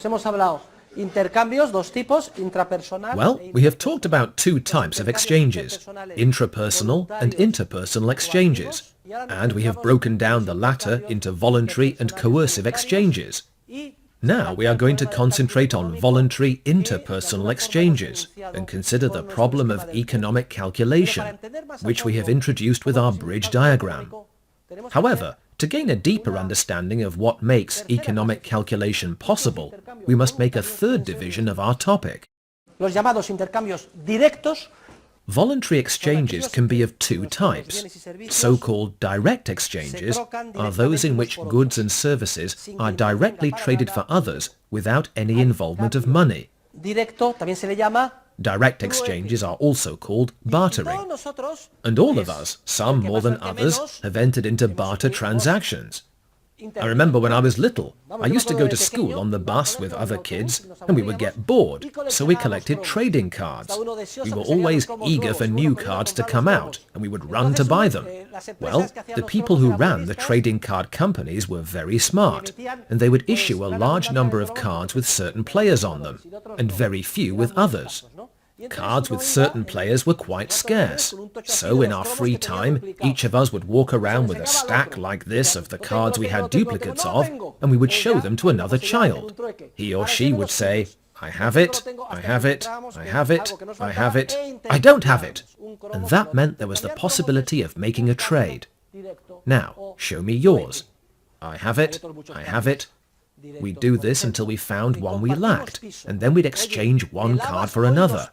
Well, we have talked about two types of exchanges, intrapersonal and interpersonal exchanges, and we have broken down the latter into voluntary and coercive exchanges. Now we are going to concentrate on voluntary interpersonal exchanges and consider the problem of economic calculation, which we have introduced with our bridge diagram. However, to gain a deeper understanding of what makes economic calculation possible, we must make a third division of our topic. Voluntary exchanges can be of two types. So-called direct exchanges are those in which goods and services are directly traded for others without any involvement of money. Direct exchanges are also called bartering. And all of us, some more than others, have entered into barter transactions. I remember when I was little, I used to go to school on the bus with other kids and we would get bored, so we collected trading cards. We were always eager for new cards to come out and we would run to buy them. Well, the people who ran the trading card companies were very smart, and they would issue a large number of cards with certain players on them, and very few with others. Cards with certain players were quite scarce, so in our free time, each of us would walk around with a stack like this of the cards we had duplicates of, and we would show them to another child. He or she would say, "I have it, I have it, I have it, I have it, I don't have it." And that meant there was the possibility of making a trade. Now, show me yours. I have it, I have it. We'd do this until we found one we lacked, and then we'd exchange one card for another.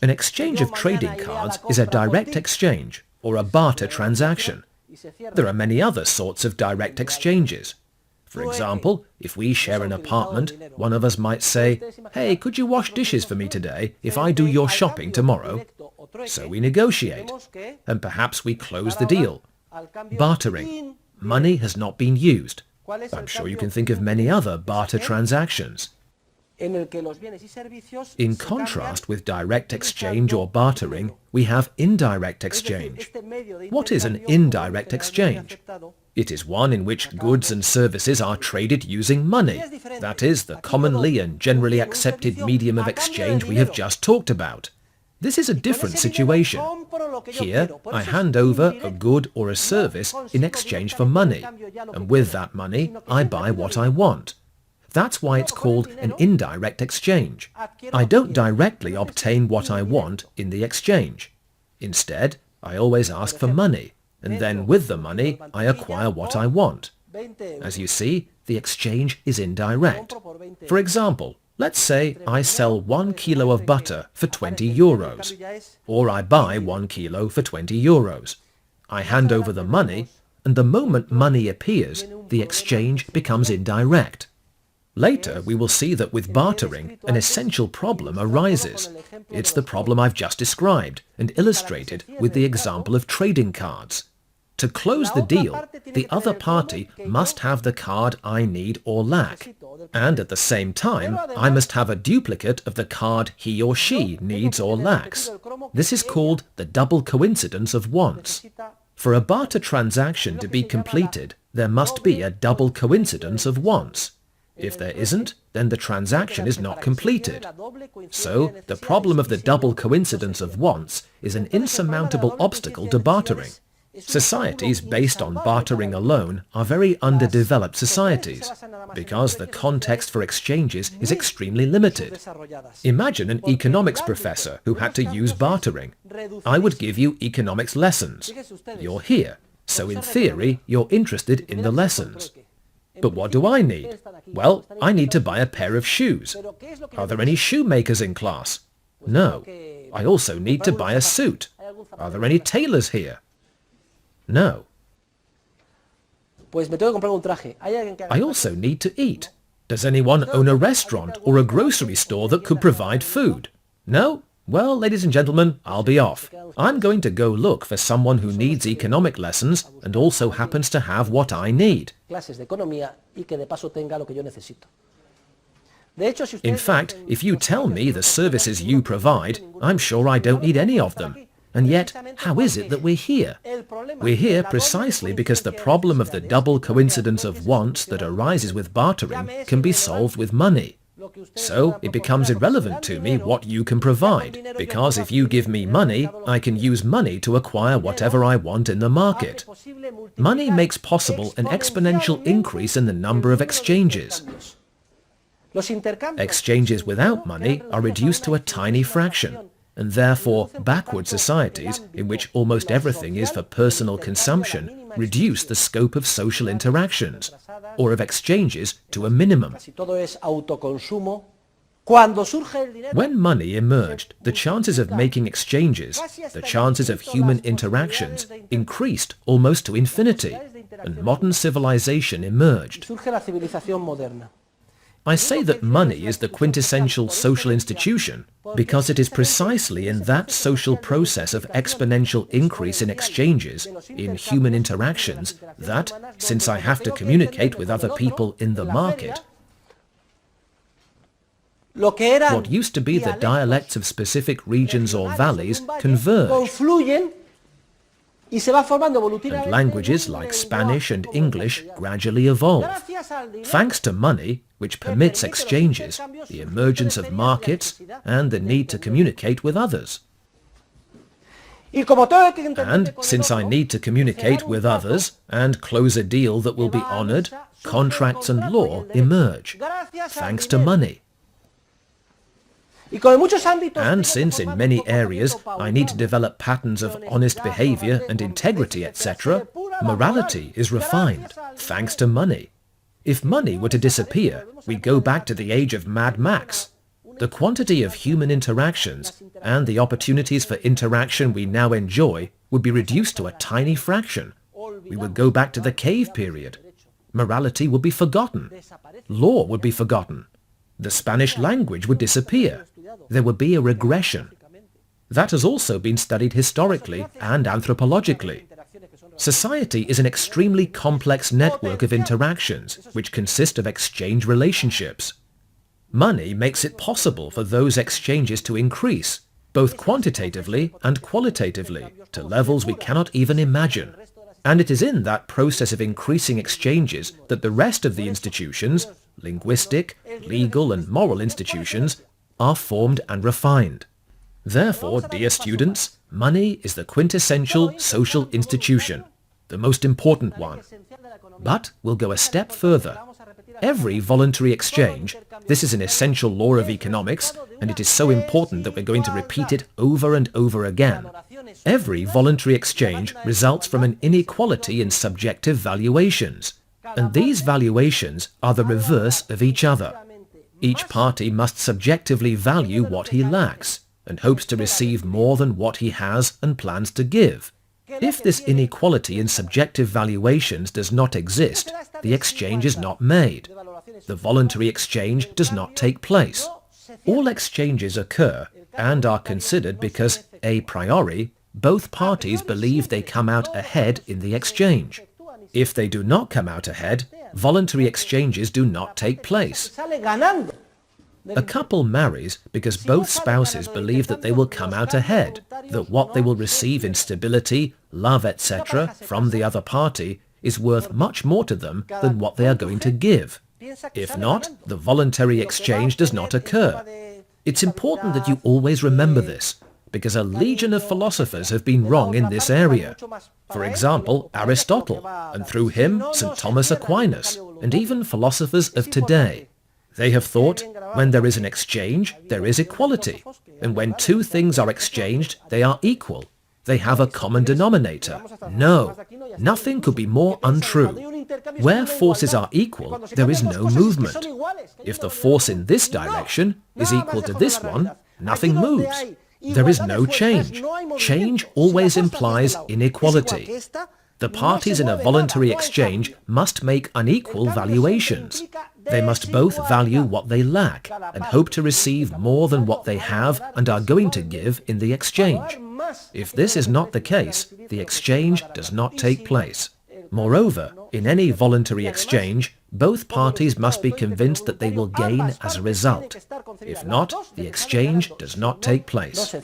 An exchange of trading cards is a direct exchange, or a barter transaction. There are many other sorts of direct exchanges. For example, if we share an apartment, one of us might say, "Hey, could you wash dishes for me today if I do your shopping tomorrow?" So we negotiate, and perhaps we close the deal. Bartering. Money has not been used. I'm sure you can think of many other barter transactions. In contrast with direct exchange or bartering, we have indirect exchange. What is an indirect exchange? It is one in which goods and services are traded using money. That is, the commonly and generally accepted medium of exchange we have just talked about. This is a different situation. Here, I hand over a good or a service in exchange for money, and with that money, I buy what I want. That's why it's called an indirect exchange. I don't directly obtain what I want in the exchange. Instead, I always ask for money, and then with the money, I acquire what I want. As you see, the exchange is indirect. For example, let's say I sell 1 kilo of butter for 20 euros, or I buy 1 kilo for 20 euros. I hand over the money, and the moment money appears, the exchange becomes indirect. Later, we will see that with bartering, an essential problem arises. It's the problem I've just described and illustrated with the example of trading cards. To close the deal, the other party must have the card I need or lack, and at the same time, I must have a duplicate of the card he or she needs or lacks. This is called the double coincidence of wants. For a barter transaction to be completed, there must be a double coincidence of wants. If there isn't, then the transaction is not completed. So, the problem of the double coincidence of wants is an insurmountable obstacle to bartering. Societies based on bartering alone are very underdeveloped societies, because the context for exchanges is extremely limited. Imagine an economics professor who had to use bartering. I would give you economics lessons. You're here, so in theory, you're interested in the lessons. But what do I need? Well, I need to buy a pair of shoes. Are there any shoemakers in class? No. I also need to buy a suit. Are there any tailors here? No. I also need to eat. Does anyone own a restaurant or a grocery store that could provide food? No? Well, ladies and gentlemen, I'll be off. I'm going to go look for someone who needs economic lessons and also happens to have what I need. In fact, if you tell me the services you provide, I'm sure I don't need any of them. And yet, how is it that we're here? We're here precisely because the problem of the double coincidence of wants that arises with bartering can be solved with money. So it becomes irrelevant to me what you can provide, because if you give me money, I can use money to acquire whatever I want in the market. Money makes possible an exponential increase in the number of exchanges. Exchanges without money are reduced to a tiny fraction, and therefore backward societies, in which almost everything is for personal consumption, reduce the scope of social interactions, or of exchanges, to a minimum. When money emerged, the chances of making exchanges, the chances of human interactions, increased almost to infinity, and modern civilization emerged. I say that money is the quintessential social institution because it is precisely in that social process of exponential increase in exchanges, in human interactions, that, since I have to communicate with other people in the market, what used to be the dialects of specific regions or valleys converge, and languages like Spanish and English gradually evolve. Thanks to money, which permits exchanges, the emergence of markets, and the need to communicate with others. And since I need to communicate with others and close a deal that will be honored, contracts and law emerge, thanks to money. And since in many areas I need to develop patterns of honest behavior and integrity, etc., morality is refined, thanks to money. If money were to disappear, we go back to the age of Mad Max. The quantity of human interactions and the opportunities for interaction we now enjoy would be reduced to a tiny fraction. We would go back to the cave period. Morality would be forgotten. Law would be forgotten. The Spanish language would disappear. There would be a regression. That has also been studied historically and anthropologically. Society is an extremely complex network of interactions which consist of exchange relationships. Money makes it possible for those exchanges to increase, both quantitatively and qualitatively, to levels we cannot even imagine. And it is in that process of increasing exchanges that the rest of the institutions, linguistic, legal and moral institutions, are formed and refined. Therefore, dear students, money is the quintessential social institution, the most important one. But we'll go a step further. Every voluntary exchange, this is an essential law of economics, and it is so important that we're going to repeat it over and over again. Every voluntary exchange results from an inequality in subjective valuations, and these valuations are the reverse of each other. Each party must subjectively value what he lacks, and hopes to receive more than what he has and plans to give. If this inequality in subjective valuations does not exist, the exchange is not made. The voluntary exchange does not take place. All exchanges occur and are considered because, a priori, both parties believe they come out ahead in the exchange. If they do not come out ahead, voluntary exchanges do not take place. A couple marries because both spouses believe that they will come out ahead, that what they will receive in stability, love, etc. from the other party is worth much more to them than what they are going to give. If not, the voluntary exchange does not occur. It's important that you always remember this, because a legion of philosophers have been wrong in this area. For example, Aristotle, and through him, St. Thomas Aquinas, and even philosophers of today. They have thought, when there is an exchange, there is equality, and when two things are exchanged, they are equal. They have a common denominator. No, nothing could be more untrue. Where forces are equal, there is no movement. If the force in this direction is equal to this one, nothing moves. There is no change. Change always implies inequality. The parties in a voluntary exchange must make unequal valuations. They must both value what they lack and hope to receive more than what they have and are going to give in the exchange. If this is not the case, the exchange does not take place. Moreover, in any voluntary exchange, both parties must be convinced that they will gain as a result. If not, the exchange does not take place.